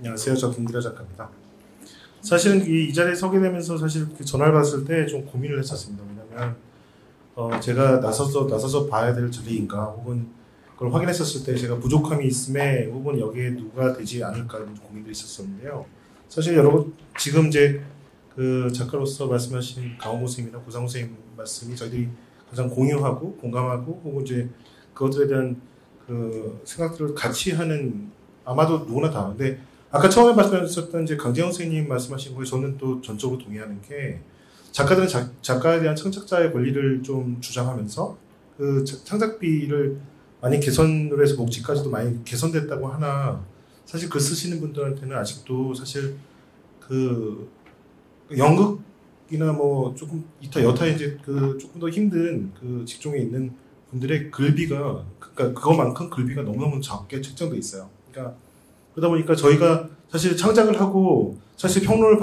안녕하세요. 저 김기라 작가입니다. 사실은 이 자리에 서게 되면서 사실 그 전화를 받았을 때 좀 고민을 했었습니다. 왜냐면 제가 나서서 봐야 될 자리인가, 혹은 그걸 확인했었을 때 제가 부족함이 있음에 혹은 여기에 누가 되지 않을까 이런 고민도 있었었는데요. 사실 지금 이제 그 작가로서 말씀하신 강원고 선생님이나 고상호 선생님 말씀이 저희들이 가장 공유하고 공감하고 혹은 이제 그것들에 대한 그 생각들을 같이 하는, 아마도 누구나 다. 근데 아까 처음에 말씀하셨던 이제 강재영 선생님 말씀하신 거에 저는 또 전적으로 동의하는 게, 작가들은 작가에 대한 창작자의 권리를 좀 주장하면서 그 창작비를 많이 개선을 해서 목지까지도 많이 개선됐다고 하나, 사실 글 쓰시는 분들한테는 아직도 사실 그 연극이나 뭐 조금 여타 이제 그 조금 더 힘든 그 직종에 있는 분들의 글비가, 그러니까 그거만큼 글비가 너무너무 적게 책정돼 있어요. 그러니까 그러다 보니까 저희가 사실 창작을 하고 사실 평론을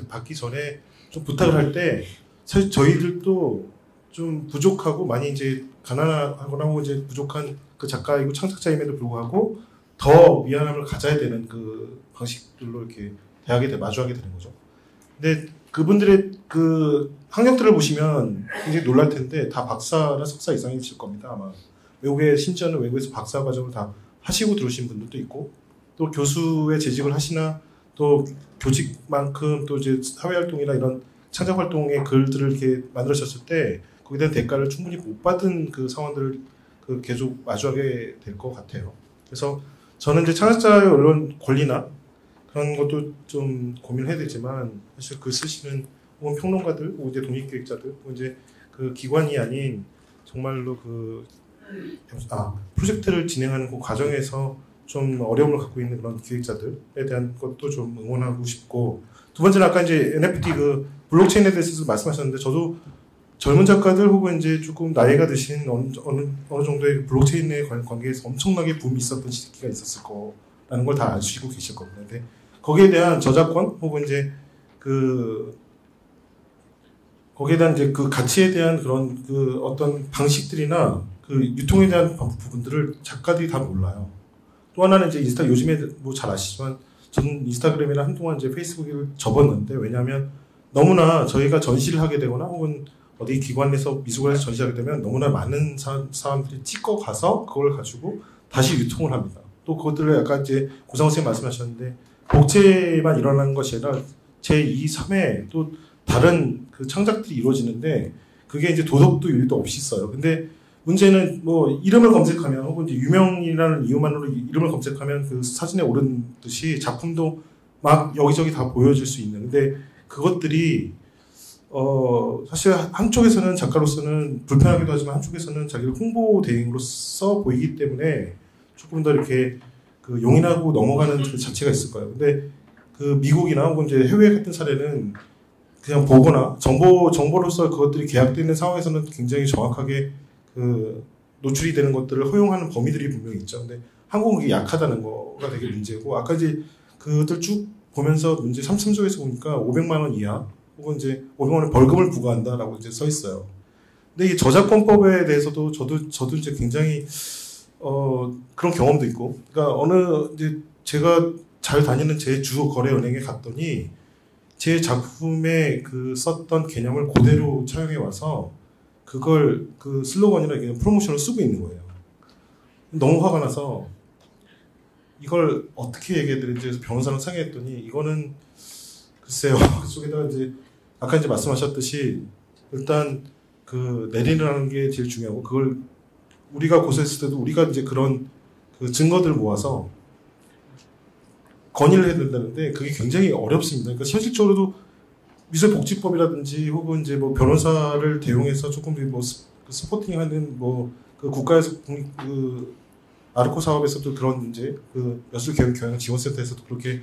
받기 전에 좀 부탁을 할 때 사실 저희들도 좀 부족하고 많이 이제 가난하거나 혹은 이제 부족한 그 작가이고 창작자임에도 불구하고 더 미안함을 가져야 되는 그 방식들로 이렇게 마주하게 되는 거죠. 근데 그분들의 그 학력들을 보시면 굉장히 놀랄 텐데 다 박사나 석사 이상이실 겁니다. 아마 심지어는 외국에서 박사 과정을 다 하시고 들어오신 분들도 있고, 또 교수의 재직을 하시나 또 교직만큼 또 이제 사회활동이나 이런 창작활동의 글들을 이렇게 만들으셨을 때 거기에 대한 대가를 충분히 못 받은 그 상황들을 계속 마주하게 될 것 같아요. 그래서 저는 이제 창작자의 언론 권리나 그런 것도 좀 고민을 해야 되지만, 사실 글 쓰시는 혹은 평론가들, 혹은 이제 독립기획자들, 혹은 이제 그 기관이 아닌 정말로 프로젝트를 진행하는 그 과정에서 좀 어려움을 갖고 있는 그런 기획자들에 대한 것도 좀 응원하고 싶고, 두 번째는 아까 이제 NFT 그 블록체인에 대해서 말씀하셨는데, 저도 젊은 작가들 혹은 이제 조금 나이가 드신 어느 정도의 블록체인의 관계에서 엄청나게 붐이 있었던 시기가 있었을 거라는 걸 다 아시고 계실 겁니다. 근데 거기에 대한 저작권 혹은 이제 거기에 대한 이제 그 가치에 대한 그런 그 어떤 방식들이나 그 유통에 대한 부분들을 작가들이 다 몰라요. 또 하나는 이제 요즘에 뭐 잘 아시지만 저는 인스타그램이나 한동안 이제 페이스북을 접었는데, 왜냐하면 너무나 저희가 전시를 하게 되거나 혹은 어디 기관에서 미술관에서 전시하게 되면 너무나 많은 사람들이 찍어 가서 그걸 가지고 다시 유통을 합니다. 또 그것들을 약간 이제 고상호 선생님 말씀하셨는데, 복제만 일어나는 것이 아니라 제2, 3회 또 다른 그 창작들이 이루어지는데, 그게 이제 도덕도 윤리도 없이 있어요. 근데 문제는 뭐 이름을 검색하면 혹은 이제 유명이라는 이유만으로 이름을 검색하면 그 사진에 오른 듯이 작품도 막 여기저기 다 보여질 수 있는, 근데 그것들이 사실 한쪽에서는 작가로서는 불편하기도 하지만 한쪽에서는 자기를 홍보 대행으로서 보이기 때문에 조금 더 이렇게 그 용인하고 넘어가는 그 자체가 있을 거예요. 근데 그 미국이나 혹은 이제 해외 같은 사례는 그냥 보거나 정보로서 그것들이 계약되는 상황에서는 굉장히 정확하게 그 노출이 되는 것들을 허용하는 범위들이 분명히 있죠. 근데 한국은 그게 약하다는 거가 되게 문제고, 아까 이제 그것들 쭉 보면서 문제 3.3조에서 보니까 500만 원 이하 혹은 이제 500만 원 벌금을 부과한다라고 이제 써 있어요. 근데 이 저작권법에 대해서도 저도 이제 굉장히 그런 경험도 있고, 그러니까 이제 제가 잘 다니는 제 주 거래은행에 갔더니 제 작품에 그 썼던 개념을 그대로 차용해 와서 그걸 그 슬로건이나 프로모션을 쓰고 있는 거예요. 너무 화가 나서 이걸 어떻게 얘기해드릴지 해서 변호사랑 상의했더니, 이거는 글쎄요, 그 속에다가 이제 아까 이제 말씀하셨듯이 일단 그 내리라는 게 제일 중요하고, 그걸 우리가 고소했을 때도 우리가 이제 그런 그 증거들을 모아서 건의를 해야 된다는데 그게 굉장히 어렵습니다. 그러니까 현실적으로도 미술복지법이라든지 혹은 이제 뭐 변호사를 대용해서 조금 뭐 스포팅하는 뭐 그 국가에서 그 아르코 사업에서도 그런 이제 그 여술교육 지원센터에서도 그렇게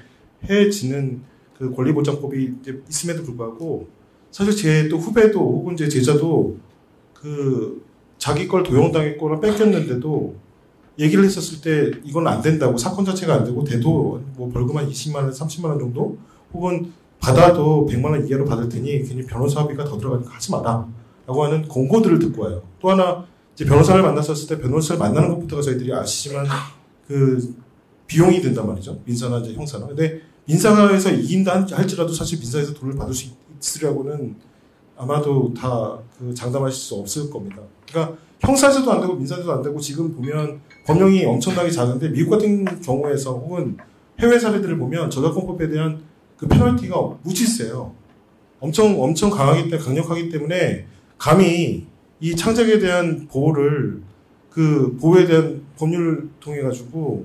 해지는 그 권리보장법이 이제 있음에도 불구하고, 사실 제 또 후배도 혹은 제 제자도 그 자기 걸 도용당했거나 뺏겼는데도 얘기를 했었을 때 이건 안 된다고, 사건 자체가 안 되고 돼도 뭐 벌금 한 20만 원, 30만 원 정도 혹은 받아도 100만 원 이하로 받을 테니 괜히 변호사비가 더 들어가니까 하지 마라 라고 하는 권고들을 듣고 와요. 또 하나 이제 변호사를 만났었을 때 변호사를 만나는 것부터가 저희들이 아시지만 그 비용이 든단 말이죠. 민사나 이제 형사나. 근데 민사에서 이긴다 할지라도 사실 민사에서 돈을 받을 수 있으려고는 아마도 다 그 장담하실 수 없을 겁니다. 그러니까 형사에서도 안 되고 민사에서도 안 되고 지금 보면 법령이 엄청나게 작은데 미국 같은 경우에서 혹은 해외 사례들을 보면 저작권법에 대한 그 페널티가 무지 세요. 엄청 강력하기 때문에 감히 이 창작에 대한 그 보호에 대한 법률을 통해 가지고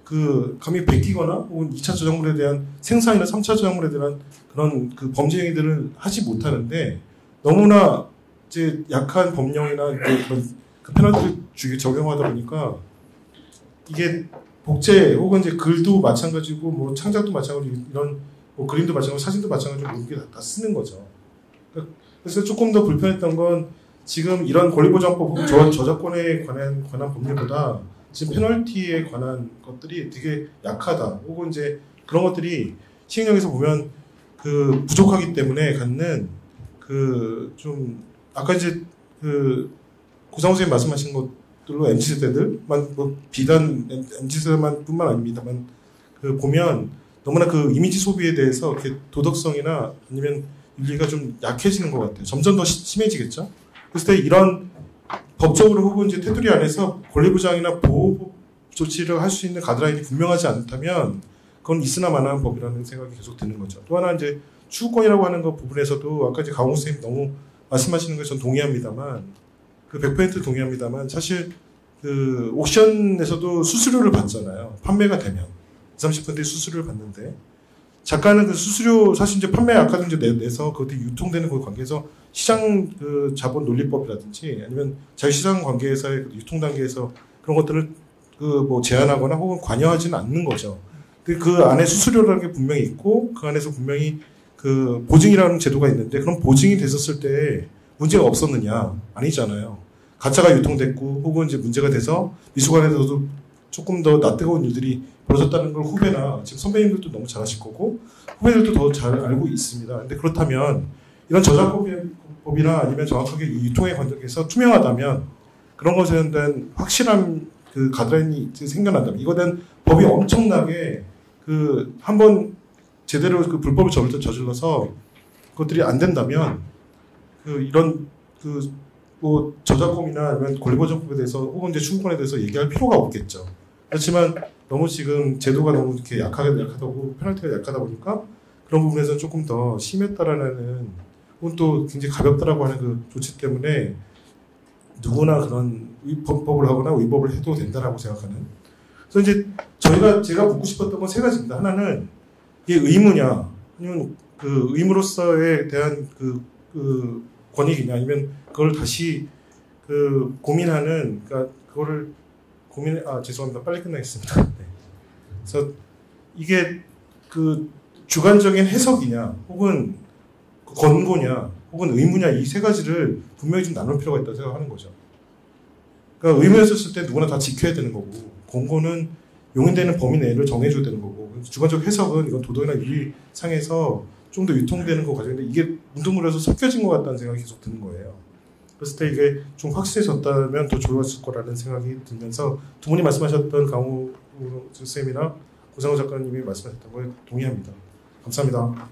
그 감히 베끼거나 혹은 2차 저작물에 대한 생산이나 3차 저작물에 대한 그런 그 범죄 행위들을 하지 못하는데 너무나 이제 약한 법령이나 그런 그 페널티를 적용하다 보니까 이게 복제 혹은 이제 글도 마찬가지고 뭐 창작도 마찬가지고 이런 뭐 그림도 마찬가지고 사진도 마찬가지고 모든 게 다 쓰는 거죠. 그래서 조금 더 불편했던 건 지금 이런 권리보장법 혹은 저작권에 관한 법률보다 지금 페널티에 관한 것들이 되게 약하다. 혹은 이제 그런 것들이 시행령에서 보면 그 부족하기 때문에 갖는 그 좀 아까 이제 그 고상호 선생님 말씀하신 것들로 MZ세대들만 뭐 비단 MZ세대만 뿐만 아닙니다만 그 보면 너무나 그 이미지 소비에 대해서 이렇게 도덕성이나 아니면 윤리가 좀 약해지는 것 같아요. 점점 더 심해지겠죠. 그랬을 때 이런 법적으로 혹은 이제 테두리 안에서 권리보장이나 보호 조치를 할 수 있는 가드라인이 분명하지 않다면 그건 있으나 마나한 법이라는 생각이 계속 드는 거죠. 또 하나 이제 추구권이라고 하는 것 부분에서도 아까 이제 강호 선생님 너무 말씀하시는 거 전 동의합니다만 그 100% 동의합니다만 사실 그 옥션에서도 수수료를 받잖아요. 판매가 되면 30%의 수수료를 받는데 작가는 그 수수료 사실 이제 판매 아까도 이제 내서 그것도 유통되는 그 관계에서 시장 그 자본 논리법이라든지 아니면 자유시장 관계에서의 유통 단계에서 그런 것들을 그 뭐 제한하거나 혹은 관여하지는 않는 거죠. 그 안에 수수료라는 게 분명히 있고 그 안에서 분명히 그 보증이라는 제도가 있는데 그럼 보증이 됐었을 때 문제가 없었느냐? 아니잖아요. 가짜가 유통됐고 혹은 이제 문제가 돼서 미술관에서도 조금 더 낯뜨거운 일들이 벌어졌다는 걸 후배나 지금 선배님들도 너무 잘 아실 거고 후배들도 더 잘 알고 있습니다. 근데 그렇다면 이런 저작권법이나 아니면 정확하게 이 유통의 관점에서 투명하다면 그런 것에 대한 확실한 그 가드라인이 생겨난다면 이거에 대한 법이 엄청나게 그 한번 제대로 그 불법을 저질러서 그것들이 안 된다면 그 이런 그 뭐 저작권이나 아니면 권리보장법에 대해서 혹은 이제 추구권에 대해서 얘기할 필요가 없겠죠. 그렇지만 너무 지금 제도가 너무 이렇게 약하다고 페널티가 약하다 보니까 그런 부분에서 조금 더 심했다라는 혹은 또 굉장히 가볍다라고 하는 그 조치 때문에 누구나 그런 위법을 하거나 위법을 해도 된다라고 생각하는. 그래서 이제 제가 묻고 싶었던 건 세 가지입니다. 하나는 이게 의무냐 아니면 그 의무로서에 대한 그 권익이냐 아니면 그걸 다시 그 고민하는 그러니까 그거를 죄송합니다. 빨리 끝나겠습니다. 네. 그래서 이게 그 주관적인 해석이냐, 혹은 권고냐, 혹은 의무냐 이 세 가지를 분명히 좀 나눌 필요가 있다고 생각하는 거죠. 그러니까 의무였었을 때 누구나 다 지켜야 되는 거고, 권고는 용인되는 범위 내를 정해줘야 되는 거고, 주관적 해석은 이건 도덕이나 윤리상에서 좀 더 유통되는 거 가지고 있는데 이게 뭉뚱그려서 섞여진 것 같다는 생각이 계속 드는 거예요. 그랬을 때 이게 좀 확실해졌다면 더 좋았을 거라는 생각이 들면서 두 분이 말씀하셨던 강우 선생님이나 고상호 작가님이 말씀하셨던 거에 동의합니다. 감사합니다.